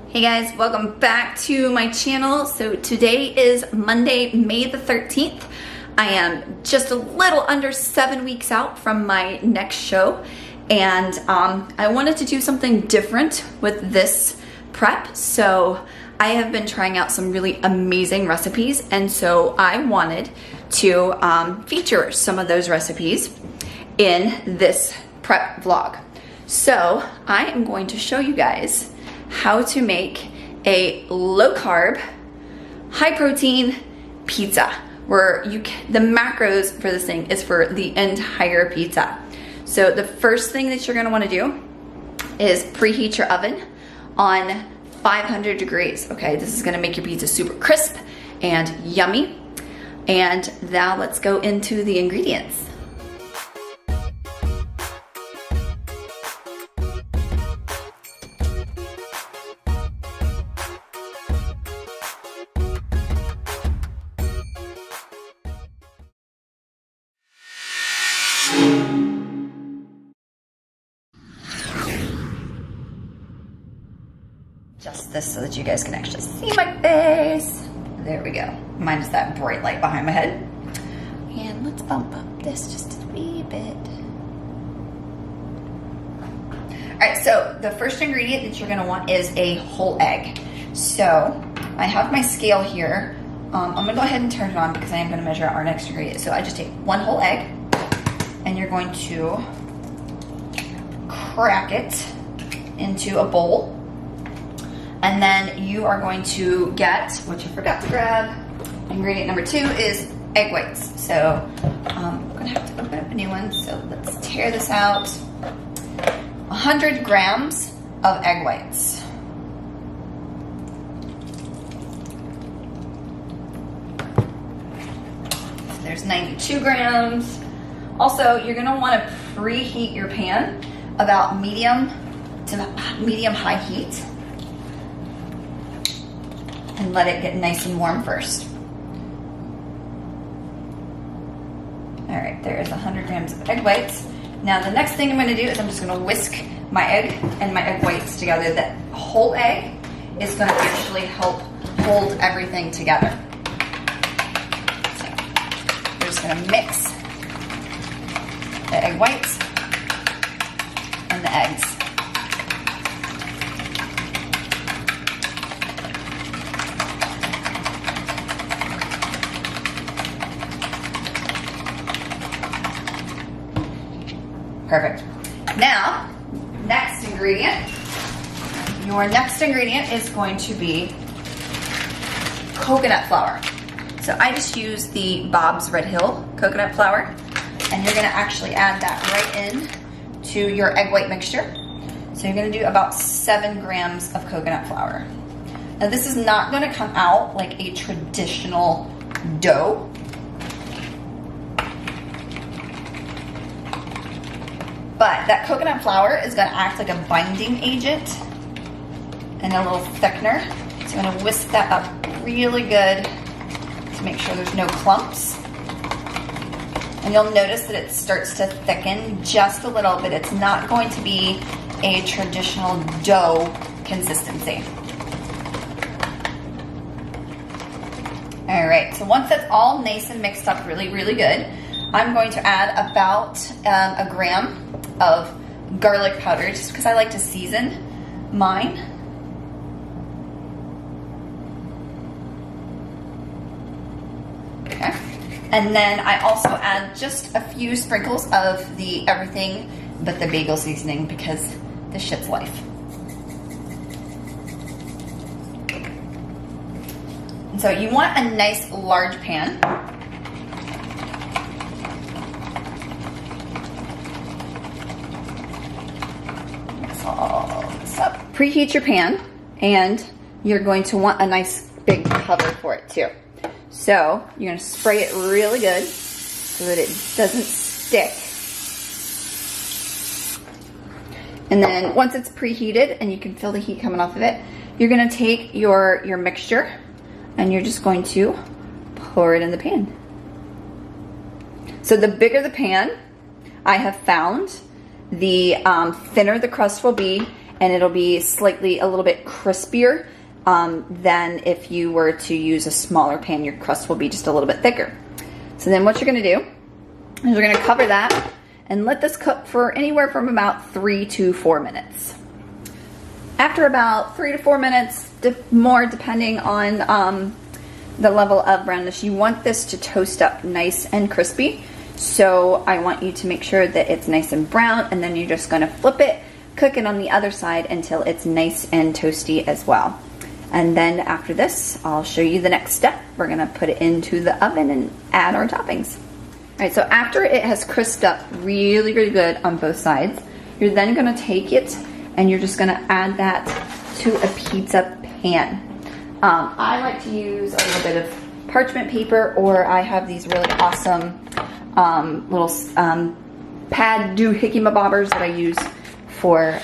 Hey guys, welcome back to my channel. So today is Monday, May the 13th. I am just a little under 7 weeks out from my next show, and I wanted to do something different with this prep. So I have been trying out some really amazing recipes, and so I wanted to feature some of those recipes in this prep vlog. So I am going to show you guys how to make a low carb, high protein pizza, where the macros for this thing is for the entire pizza. So the first thing that you're gonna wanna do is preheat your oven on 500 degrees, okay? This is gonna make your pizza super crisp and yummy. And now let's go into the ingredients. Just this so that you guys can actually see my face. There we go. Minus that bright light behind my head. And let's bump up this just a wee bit. All right, so the first ingredient that you're gonna want is a whole egg. So I have my scale here. I'm gonna go ahead and turn it on because I am gonna measure out our next ingredient. So I just take one whole egg and you're going to crack it into a bowl. And then you are going to get, which I forgot to grab, ingredient number 2 is egg whites. So I'm gonna have to open up a new one. So let's tear this out. 100 grams of egg whites. So there's 92 grams. Also, you're gonna wanna preheat your pan about medium to medium-high heat. And let it get nice and warm first. All right, there's 100 grams of egg whites. Now the next thing I'm gonna do is I'm just gonna whisk my egg and my egg whites together. That whole egg is gonna actually help hold everything together. So we're just gonna mix the egg whites and the eggs. Perfect. Now, next ingredient. Your next ingredient is going to be coconut flour. So I just use the Bob's Red Hill coconut flour, and you're gonna actually add that right in to your egg white mixture. So you're gonna do about 7 grams of coconut flour. Now this is not gonna come out like a traditional dough. But that coconut flour is gonna act like a binding agent and a little thickener. So I'm gonna whisk that up really good to make sure there's no clumps. And you'll notice that it starts to thicken just a little bit. It's not going to be a traditional dough consistency. All right, so once that's all nice and mixed up really, really good, I'm going to add about a gram of garlic powder, just because I like to season mine. Okay. And then I also add just a few sprinkles of the everything but the bagel seasoning, because this shit's life. And so you want a nice large pan. Preheat your pan, and you're going to want a nice big cover for it too. So you're gonna spray it really good so that it doesn't stick. And then once it's preheated and you can feel the heat coming off of it, you're gonna take your mixture and you're just going to pour it in the pan. So the bigger the pan, I have found, the thinner the crust will be and it'll be slightly a little bit crispier than if you were to use a smaller pan. Your crust will be just a little bit thicker. So then what you're gonna do is you're gonna cover that and let this cook for anywhere from about 3 to 4 minutes. After about 3 to 4 minutes, more depending on the level of brownness, you want this to toast up nice and crispy. So I want you to make sure that it's nice and brown, and then you're just gonna flip it, cook it on the other side until it's nice and toasty as well. And then after this, I'll show you the next step. We're gonna put it into the oven and add our toppings. All right, so after it has crisped up really, really good on both sides, you're then gonna take it and you're just gonna add that to a pizza pan. I like to use a little bit of parchment paper, or I have these really awesome little pad doohickey bobbers that I use for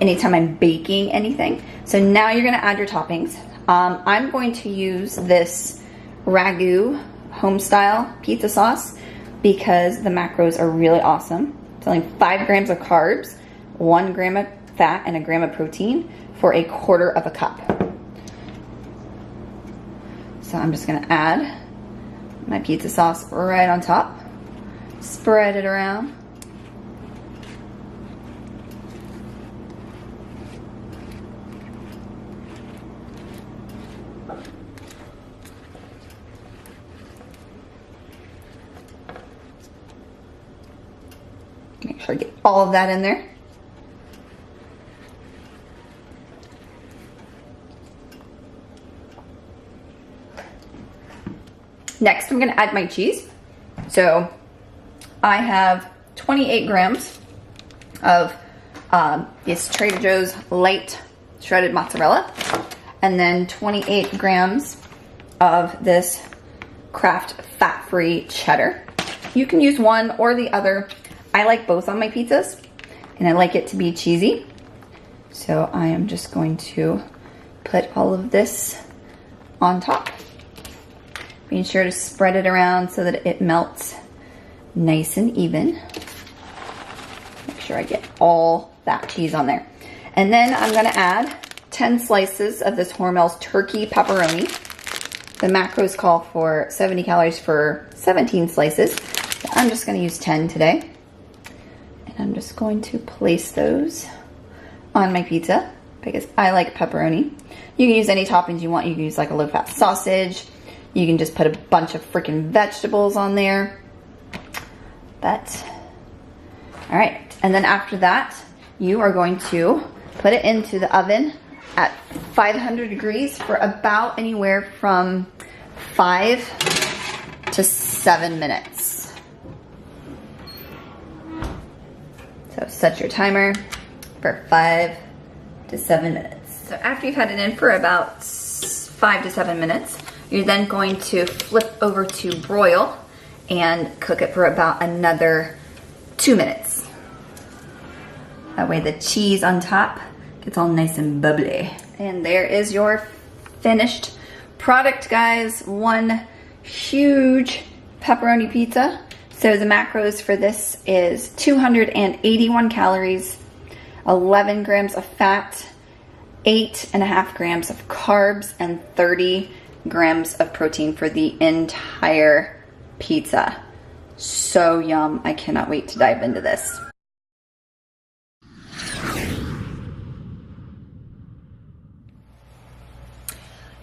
anytime I'm baking anything. So now you're gonna add your toppings. I'm going to use this Ragu home style pizza sauce because the macros are really awesome. It's only 5 grams of carbs, 1 gram of fat, and 1 gram of protein for 1/4 cup. So I'm just gonna add my pizza sauce right on top, spread it around. Make sure I get all of that in there. Next, I'm gonna add my cheese. So I have 28 grams of this Trader Joe's light shredded mozzarella, and then 28 grams of this Kraft Fat Free Cheddar. You can use one or the other. I like both on my pizzas, and I like it to be cheesy. So I am just going to put all of this on top. Being sure to spread it around so that it melts nice and even. Make sure I get all that cheese on there. And then I'm gonna add 10 slices of this Hormel's turkey pepperoni. The macros call for 70 calories for 17 slices. So I'm just gonna use 10 today. And I'm just going to place those on my pizza because I like pepperoni. You can use any toppings you want. You can use like a low-fat sausage. You can just put a bunch of freaking vegetables on there. But, all right. And then after that, you are going to put it into the oven at 500 degrees for about anywhere from 5 to 7 minutes. So set your timer for 5 to 7 minutes. So after you've had it in for about 5 to 7 minutes, you're then going to flip over to broil and cook it for about another 2 minutes. That way the cheese on top gets all nice and bubbly. And there is your finished product, guys. One huge pepperoni pizza. So the macros for this is 281 calories, 11 grams of fat, 8.5 grams of carbs, and 30 grams of protein for the entire pizza. So yum. I cannot wait to dive into this.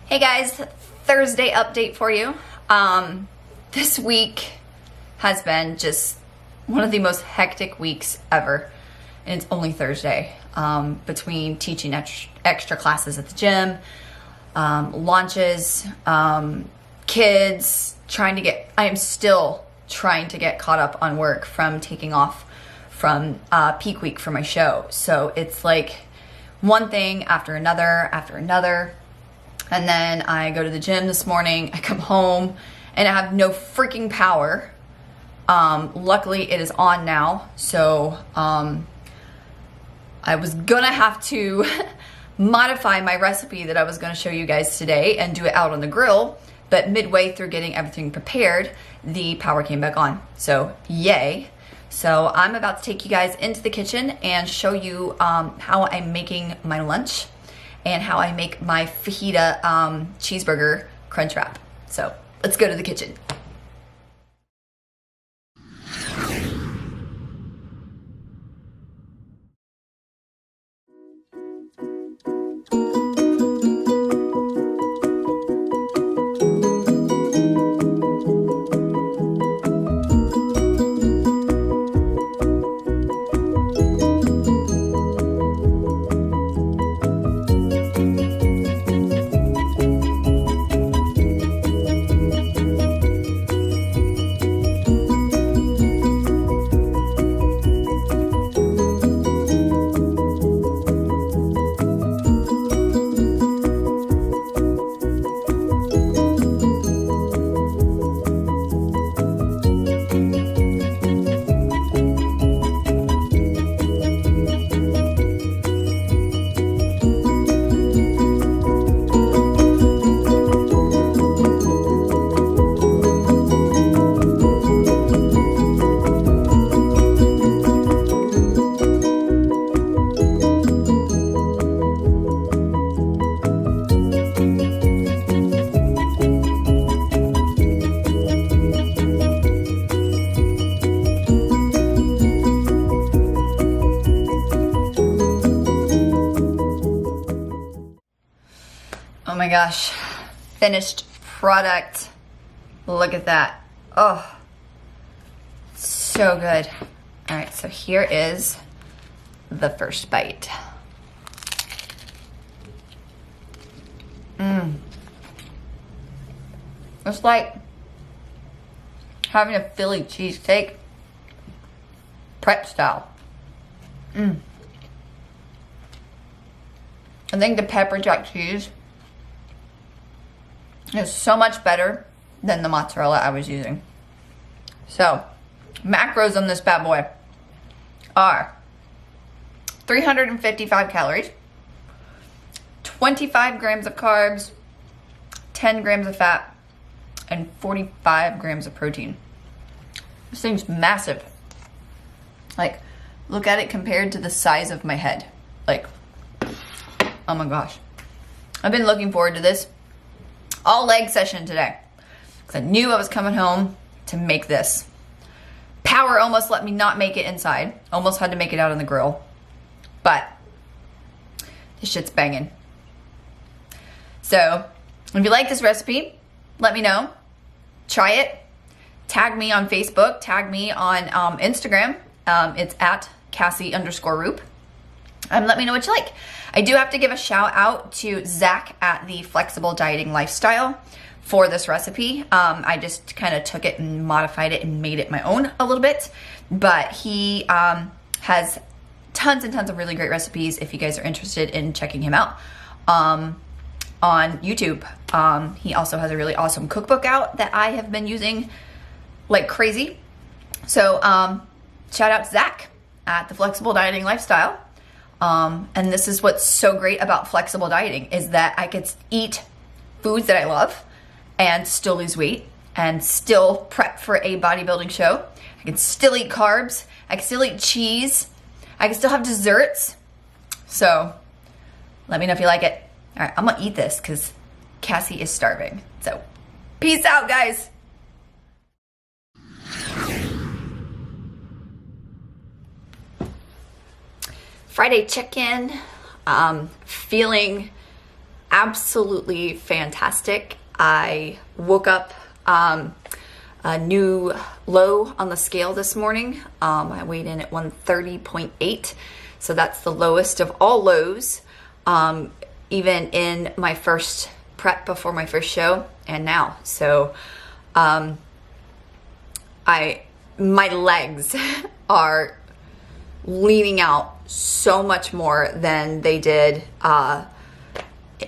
Hey guys, Thursday update for you. This week has been just one of the most hectic weeks ever, and it's only Thursday. Between teaching extra classes at the gym, launches, kids, I am still trying to get caught up on work from taking off from peak week for my show. So it's like one thing after another, and then I go to the gym this morning, I come home, and I have no freaking power. Luckily it is on now, so I was gonna have to modify my recipe that I was gonna show you guys today and do it out on the grill, but midway through getting everything prepared, the power came back on, so yay. So I'm about to take you guys into the kitchen and show you how I'm making my lunch and how I make my fajita cheeseburger crunch wrap. So let's go to the kitchen. Oh my gosh, finished product. Look at that. Oh, so good. All right, so here is the first bite. It's like having a Philly cheesesteak prep style. I think the pepper jack cheese is so much better than the mozzarella I was using. So, macros on this bad boy are 355 calories, 25 grams of carbs, 10 grams of fat, and 45 grams of protein. This thing's massive. Like, look at it compared to the size of my head. Like, oh my gosh. I've been looking forward to this all leg session today because I knew I was coming home to make this. Power almost let me not make it inside. Almost had to make it out on the grill. But this shit's banging. So if you like this recipe, let me know. Try it. Tag me on Facebook. Tag me on Instagram. It's at Cassy_Roop. Let me know what you like. I do have to give a shout out to Zach at the Flexible Dieting Lifestyle for this recipe. I just kind of took it and modified it and made it my own a little bit. But he has tons and tons of really great recipes if you guys are interested in checking him out on YouTube. He also has a really awesome cookbook out that I have been using like crazy. So shout out to Zach at the Flexible Dieting Lifestyle. And this is what's so great about flexible dieting is that I could eat foods that I love and still lose weight and still prep for a bodybuilding show. I can still eat carbs. I can still eat cheese. I can still have desserts. So let me know if you like it. All right, I'm gonna eat this because Cassie is starving. So peace out, guys. Friday check-in, feeling absolutely fantastic. I woke up a new low on the scale this morning. I weighed in at 130.8, so that's the lowest of all lows, even in my first prep before my first show and now. So my legs are leaning out so much more than they did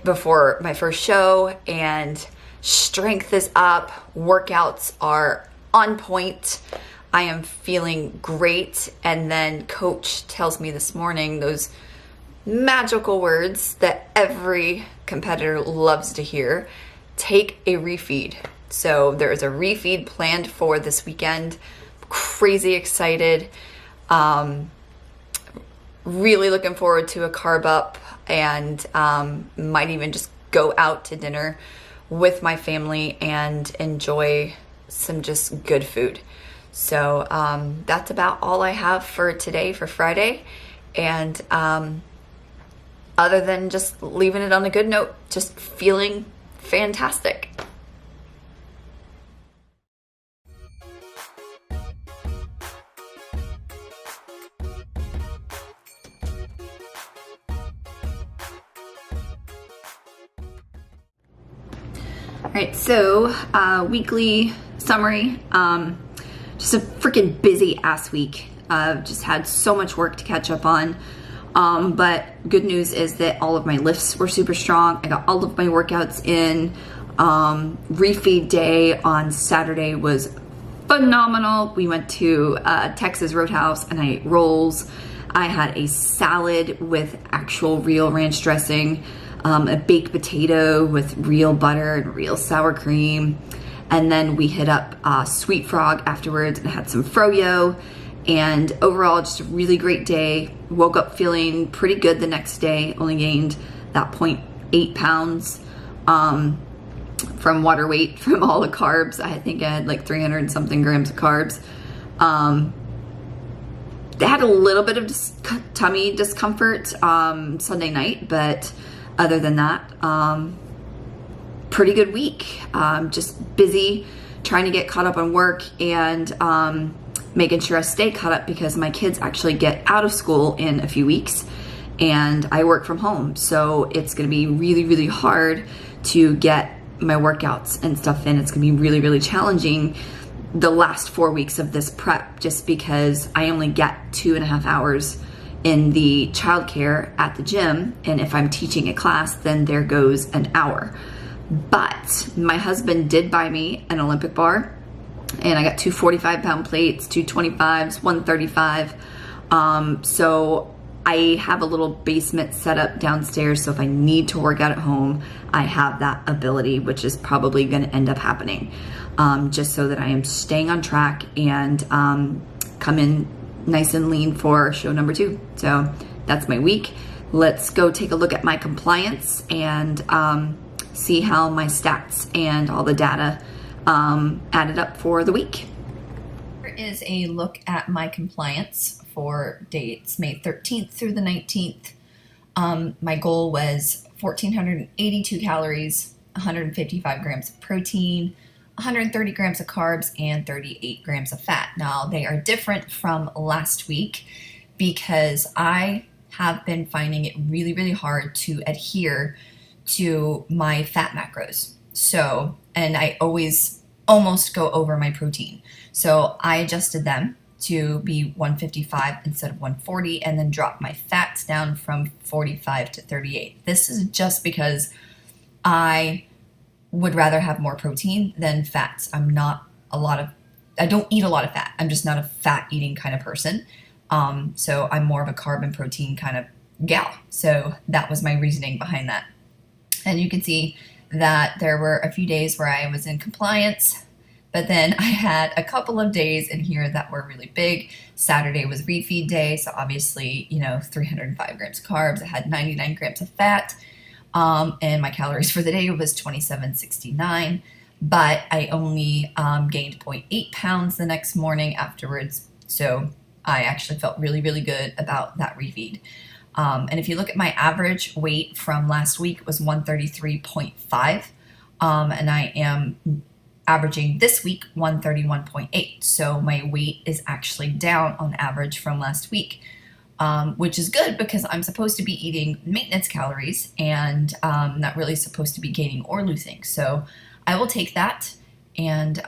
before my first show, and strength is up, workouts are on point. I am feeling great. And then coach tells me this morning those magical words that every competitor loves to hear: take a refeed. So there is a refeed planned for this weekend. crazy excited. Really looking forward to a carb up, and might even just go out to dinner with my family and enjoy some just good food. So that's about all I have for today, for Friday. And other than just leaving it on a good note, just feeling fantastic. All right, so weekly summary. Just a freaking busy ass week. Just had so much work to catch up on. But good news is that all of my lifts were super strong. I got all of my workouts in. Refeed day on Saturday was phenomenal. We went to Texas Roadhouse and I ate rolls. I had a salad with actual real ranch dressing, a baked potato with real butter and real sour cream. And then we hit up Sweet Frog afterwards and had some froyo. And overall, just a really great day. Woke up feeling pretty good the next day. Only gained that 0.8 pounds from water weight from all the carbs. I think I had like 300 and something grams of carbs. I had a little bit of tummy discomfort Sunday night, but other than that, pretty good week. Just busy trying to get caught up on work and making sure I stay caught up because my kids actually get out of school in a few weeks and I work from home. So it's going to be really, really hard to get my workouts and stuff in. It's going to be really, really challenging the last 4 weeks of this prep just because I only get 2.5 hours in the childcare at the gym. And if I'm teaching a class, then there goes an hour. But my husband did buy me an Olympic bar, and I got 2 45-pound plates, 2 25s, 135. So I have a little basement set up downstairs, so if I need to work out at home, I have that ability, which is probably going to end up happening, just so that I am staying on track and come in nice and lean for show number 2. So that's my week. Let's go take a look at my compliance and see how my stats and all the data added up for the week. Here is a look at my compliance for dates May 13th through the 19th. My goal was 1,482 calories, 155 grams of protein, 130 grams of carbs, and 38 grams of fat. Now, they are different from last week because I have been finding it really, really hard to adhere to my fat macros. So, and I always almost go over my protein. So I adjusted them to be 155 instead of 140 and then drop my fats down from 45 to 38. This is just because I would rather have more protein than fats. I don't eat a lot of fat. I'm just not a fat eating kind of person. So I'm more of a carb and protein kind of gal. So that was my reasoning behind that. And you can see that there were a few days where I was in compliance, but then I had a couple of days in here that were really big. Saturday was refeed day, so obviously, 305 grams of carbs. I had 99 grams of fat, and my calories for the day was 2769, but I only gained 0.8 pounds the next morning afterwards, so I actually felt really, really good about that refeed. And if you look at my average weight from last week, it was 133.5, and I am averaging this week 131.8. So my weight is actually down on average from last week, which is good because I'm supposed to be eating maintenance calories and not really supposed to be gaining or losing. So I will take that, and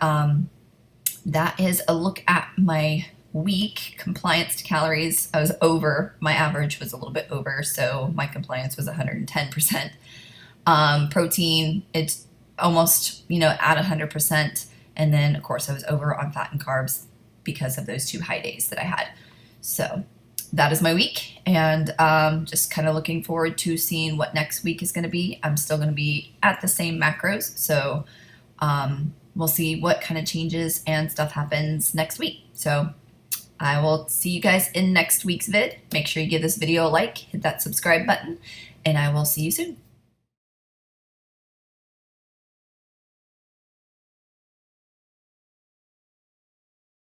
that is a look at my week compliance to calories. I was over, my average was a little bit over, so my compliance was 110%. Protein, it's almost, at 100%. And then of course I was over on fat and carbs because of those 2 high days that I had. So that is my week, and just kind of looking forward to seeing what next week is going to be. I'm still going to be at the same macros. So we'll see what kind of changes and stuff happens next week. So I will see you guys in next week's vid. Make sure you give this video a like, hit that subscribe button, and I will see you soon.